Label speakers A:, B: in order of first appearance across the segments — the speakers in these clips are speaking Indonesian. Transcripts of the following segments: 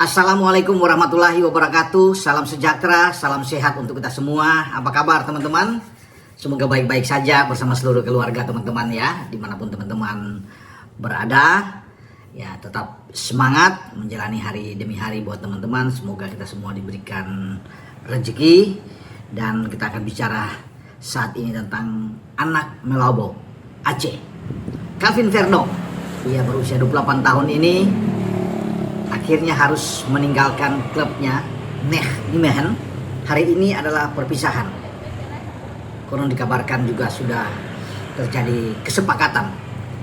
A: Assalamualaikum warahmatullahi wabarakatuh. Salam sejahtera, salam sehat untuk kita semua. Apa kabar teman-teman? Semoga baik-baik saja bersama seluruh keluarga teman-teman ya, dimanapun teman-teman berada. Ya, tetap semangat menjalani hari demi hari buat teman-teman. Semoga kita semua diberikan rezeki. Dan kita akan bicara saat ini tentang anak Melobo, Aceh, Calvin Verdong. Ia berusia 28 tahun ini akhirnya harus meninggalkan klubnya Neh Nijmegen. Hari ini adalah perpisahan. Konon dikabarkan juga sudah terjadi kesepakatan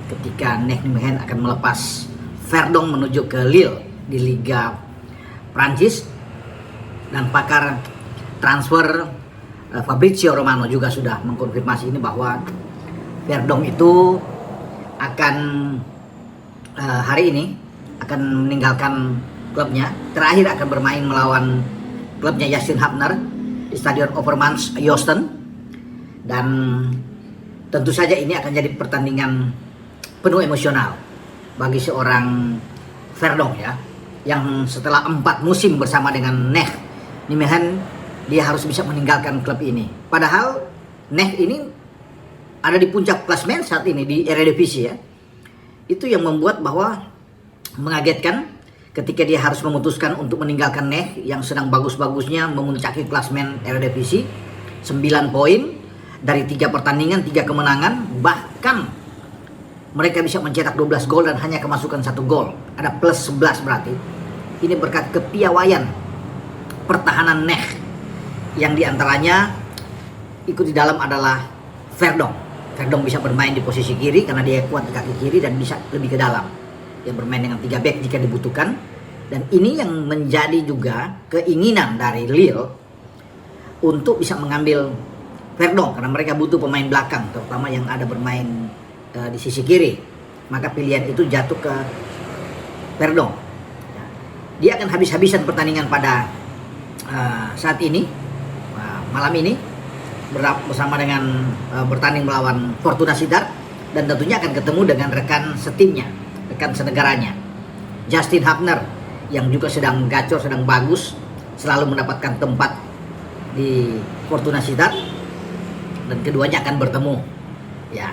A: ketika Neh Nijmegen akan melepas Verdong menuju ke Lille di Liga Prancis. Dan pakar transfer Fabrizio Romano juga sudah mengkonfirmasi ini bahwa Verdong itu akan hari ini akan meninggalkan klubnya. Terakhir akan bermain melawan klubnya Justin Hubner di Stadion Overmars Houston. Dan tentu saja ini akan jadi pertandingan penuh emosional bagi seorang Verdong ya, yang setelah 4 musim bersama dengan Neh Nijmegen dia harus bisa meninggalkan klub ini. Padahal Neh ini ada di puncak klasemen saat ini di Eredivisie ya. Itu yang membuat bahwa mengagetkan ketika dia harus memutuskan untuk meninggalkan Neh yang sedang bagus-bagusnya memuncaki klasemen Eredivisie. 9 poin dari 3 pertandingan, 3 kemenangan, bahkan mereka bisa mencetak 12 gol dan hanya kemasukan 1 gol. Ada plus 11 berarti. Ini berkat kepiawaian pertahanan Neh, yang diantaranya ikut di dalam adalah Verdong. Verdong bisa bermain di posisi kiri karena dia kuat di kaki kiri dan bisa lebih ke dalam. Dia bermain dengan 3 back jika dibutuhkan. Dan ini yang menjadi juga keinginan dari Lille untuk bisa mengambil Verdong, karena mereka butuh pemain belakang, terutama yang ada bermain di sisi kiri. Maka pilihan itu jatuh ke Verdong. Dia akan habis-habisan pertandingan pada saat ini, malam ini, bersama dengan bertanding melawan Fortuna Sittard. Dan tentunya akan ketemu dengan rekan setimnya, rekan senegaranya, Justin Hubner, yang juga sedang gacor, sedang bagus, selalu mendapatkan tempat di Fortuna Sittard. Dan keduanya akan bertemu ya.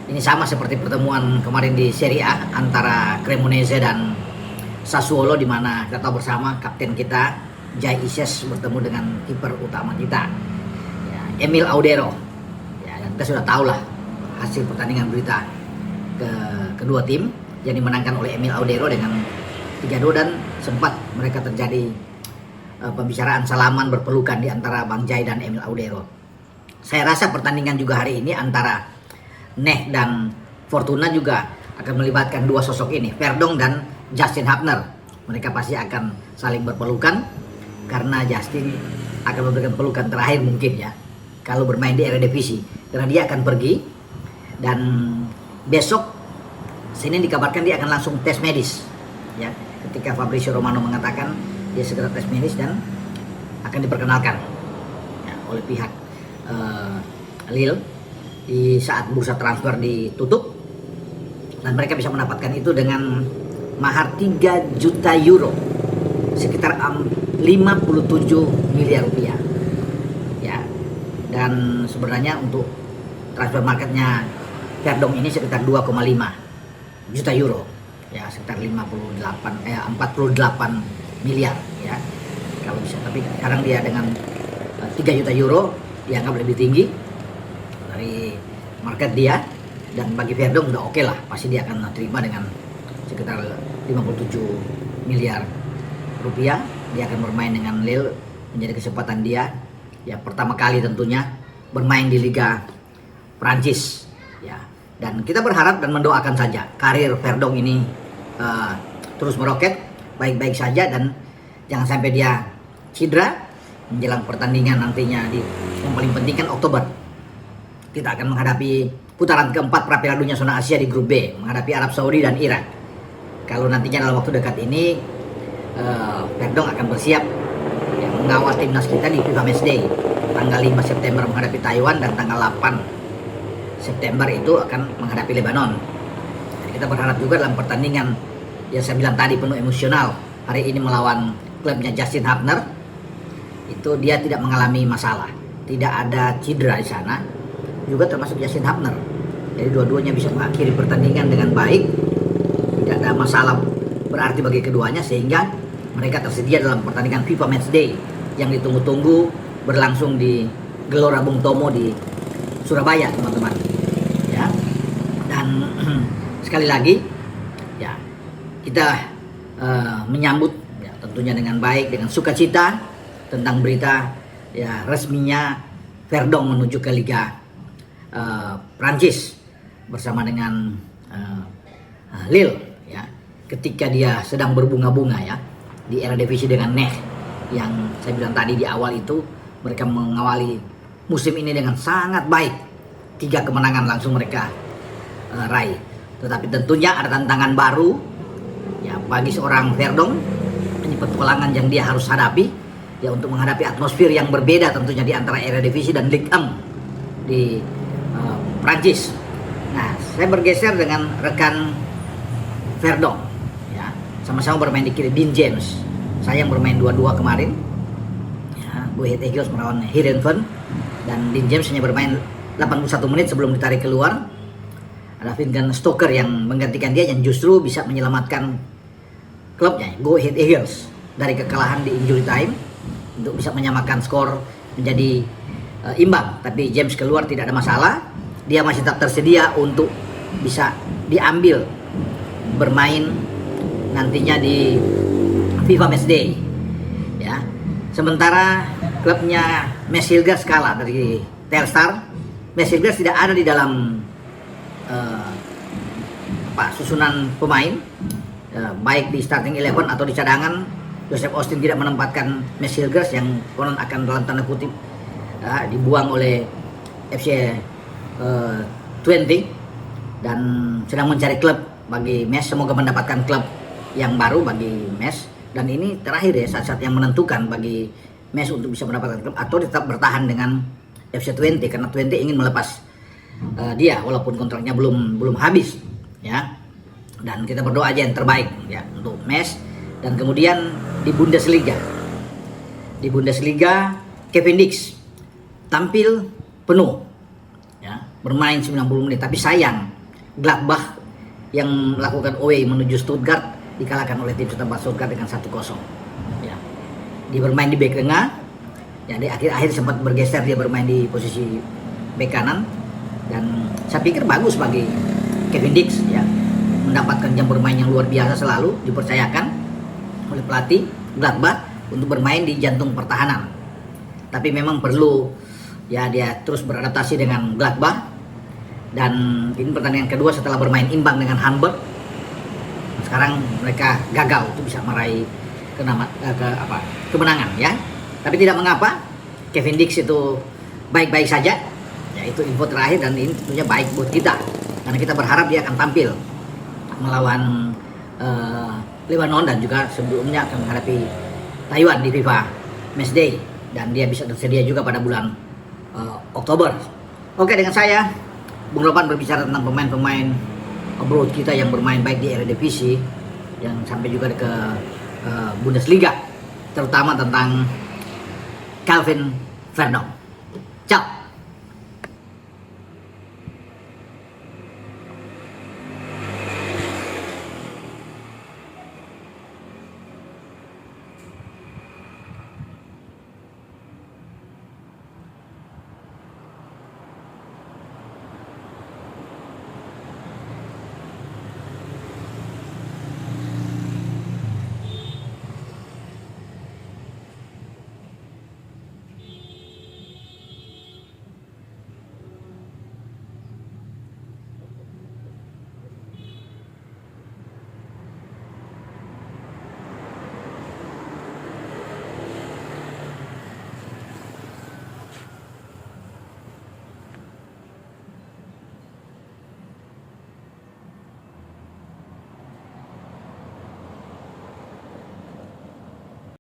A: Ini sama seperti pertemuan kemarin di Serie A antara Cremonese dan Sassuolo, di mana kita tahu bersama kapten kita Jai Ises bertemu dengan kiper utama kita ya, Emil Audero ya. Dan kita sudah tahu lah hasil pertandingan berita kedua tim yang dimenangkan oleh Emil Audero dengan 3-2, dan sempat mereka terjadi pembicaraan salaman berpelukan di antara Bang Jai dan Emil Audero. Saya rasa pertandingan juga hari ini antara Neh dan Fortuna juga akan melibatkan 2 sosok ini, Verdong dan Justin Hubner. Mereka pasti akan saling berpelukan karena Justin akan memberikan pelukan terakhir mungkin ya kalau bermain di Eredivisie, karena dia akan pergi. Dan besok Senin dikabarkan dia akan langsung tes medis ya, ketika Fabrizio Romano mengatakan dia segera tes medis dan akan diperkenalkan ya, oleh pihak Lille di saat bursa transfer ditutup. Dan mereka bisa mendapatkan itu dengan mahar 3 juta euro, sekitar 57 miliar rupiah ya. Dan sebenarnya untuk transfer marketnya Verdong ini sekitar 2,5 juta euro ya, sekitar 48 miliar ya kalau bisa. Tapi sekarang dia dengan 3 juta euro dianggap lebih tinggi dari market dia. Dan bagi Verdong udah oke lah, pasti dia akan terima dengan sekitar 57 miliar rupiah. Dia akan bermain dengan Lille, menjadi kesempatan dia ya pertama kali tentunya bermain di Liga Prancis ya. Dan kita berharap dan mendoakan saja karir Verdong ini terus meroket baik-baik saja, dan jangan sampai dia cedera menjelang pertandingan nantinya yang paling penting kan Oktober. Kita akan menghadapi putaran keempat pra Piala Dunia Zona Asia di grup B, menghadapi Arab Saudi dan Irak. Kalau nantinya dalam waktu dekat ini Verdong akan bersiap ya, mengawal timnas kita di FIFA Matchday tanggal 5 September menghadapi Taiwan, dan tanggal 8 September itu akan menghadapi Lebanon. Jadi kita berharap juga dalam pertandingan yang saya bilang tadi penuh emosional hari ini melawan klubnya Justin Hubner, itu dia tidak mengalami masalah, tidak ada cedera di sana, juga termasuk Justin Hubner. Jadi dua-duanya bisa mengakhiri pertandingan dengan baik, tidak ada masalah berarti bagi keduanya, sehingga mereka tersedia dalam pertandingan FIFA Matchday yang ditunggu-tunggu berlangsung di Gelora Bung Tomo di Surabaya, teman-teman. Ya. Dan sekali lagi, ya kita menyambut ya, tentunya dengan baik, dengan sukacita tentang berita ya resminya Verdon menuju ke Liga Prancis bersama dengan Lille, ya, ketika dia sedang berbunga-bunga ya di Eredivisie dengan Nech, yang saya bilang tadi di awal itu mereka mengawali musim ini dengan sangat baik, 3 kemenangan langsung mereka raih. Tetapi tentunya ada tantangan baru ya bagi seorang Verdon, ini petualangan yang dia harus hadapi ya untuk menghadapi atmosfer yang berbeda tentunya di antara Eredivisie dan Ligue 1 di Prancis. Nah, saya bergeser dengan rekan Verdon ya, sama-sama bermain di kiri, Dean James. Saya yang bermain 2-2 kemarin ya, Go Ahead Eagles melawan Heerenveen, dan Dean James hanya bermain 81 menit sebelum ditarik keluar. Ada Vincent Stoker yang menggantikan dia, yang justru bisa menyelamatkan klubnya Go Ahead Eagles dari kekalahan di injury time untuk bisa menyamakan skor menjadi imbang. Tapi James keluar tidak ada masalah, dia masih tetap tersedia untuk bisa diambil bermain nantinya di FIFA Matchday ya. Sementara klubnya Metz Hilgers kalah dari Telstar. Metz Hilgers tidak ada di dalam susunan pemain baik di starting 11 atau di cadangan. Joseph Austin tidak menempatkan Metz Hilgers yang konon akan dalam tanda kutip dibuang oleh FC 20 dan sedang mencari klub bagi Metz. Semoga mendapatkan klub yang baru bagi Metz, dan ini terakhir ya, saat-saat yang menentukan bagi Metz untuk bisa mendapatkan klub atau tetap bertahan dengan FC 20, karena 20 ingin melepas dia walaupun kontraknya belum habis ya. Dan kita berdoa aja yang terbaik ya untuk Metz. Dan kemudian di Bundesliga Kevin Dix tampil penuh ya, bermain 90 menit, tapi sayang Gladbach yang melakukan away menuju Stuttgart dikalahkan oleh tim setempat Stuttgart dengan 1-0 ya. Dia bermain di bek tengah ya, di akhir-akhir sempat bergeser dia bermain di posisi bek kanan, dan saya pikir bagus bagi Kevin Dix ya, mendapatkan jam bermain yang luar biasa, selalu dipercayakan oleh pelatih Gladbach untuk bermain di jantung pertahanan. Tapi memang perlu ya dia terus beradaptasi dengan Gladbach, dan ini pertandingan kedua setelah bermain imbang dengan Hamburg. Sekarang mereka gagal untuk bisa meraih kemenangan ya. Tapi tidak mengapa, Kevin Dix itu baik-baik saja ya. Itu info terakhir, dan ini tentunya baik buat kita karena kita berharap dia akan tampil melawan Lebanon, dan juga sebelumnya akan menghadapi Taiwan di FIFA Matchday, dan dia bisa tersedia juga pada bulan Oktober. Oke, dengan saya Bung Ropan berbicara tentang pemain-pemain abroad kita yang bermain baik di Eredivisie, yang sampai juga ke Bundesliga, terutama tentang Calvin Verdon. Ciao.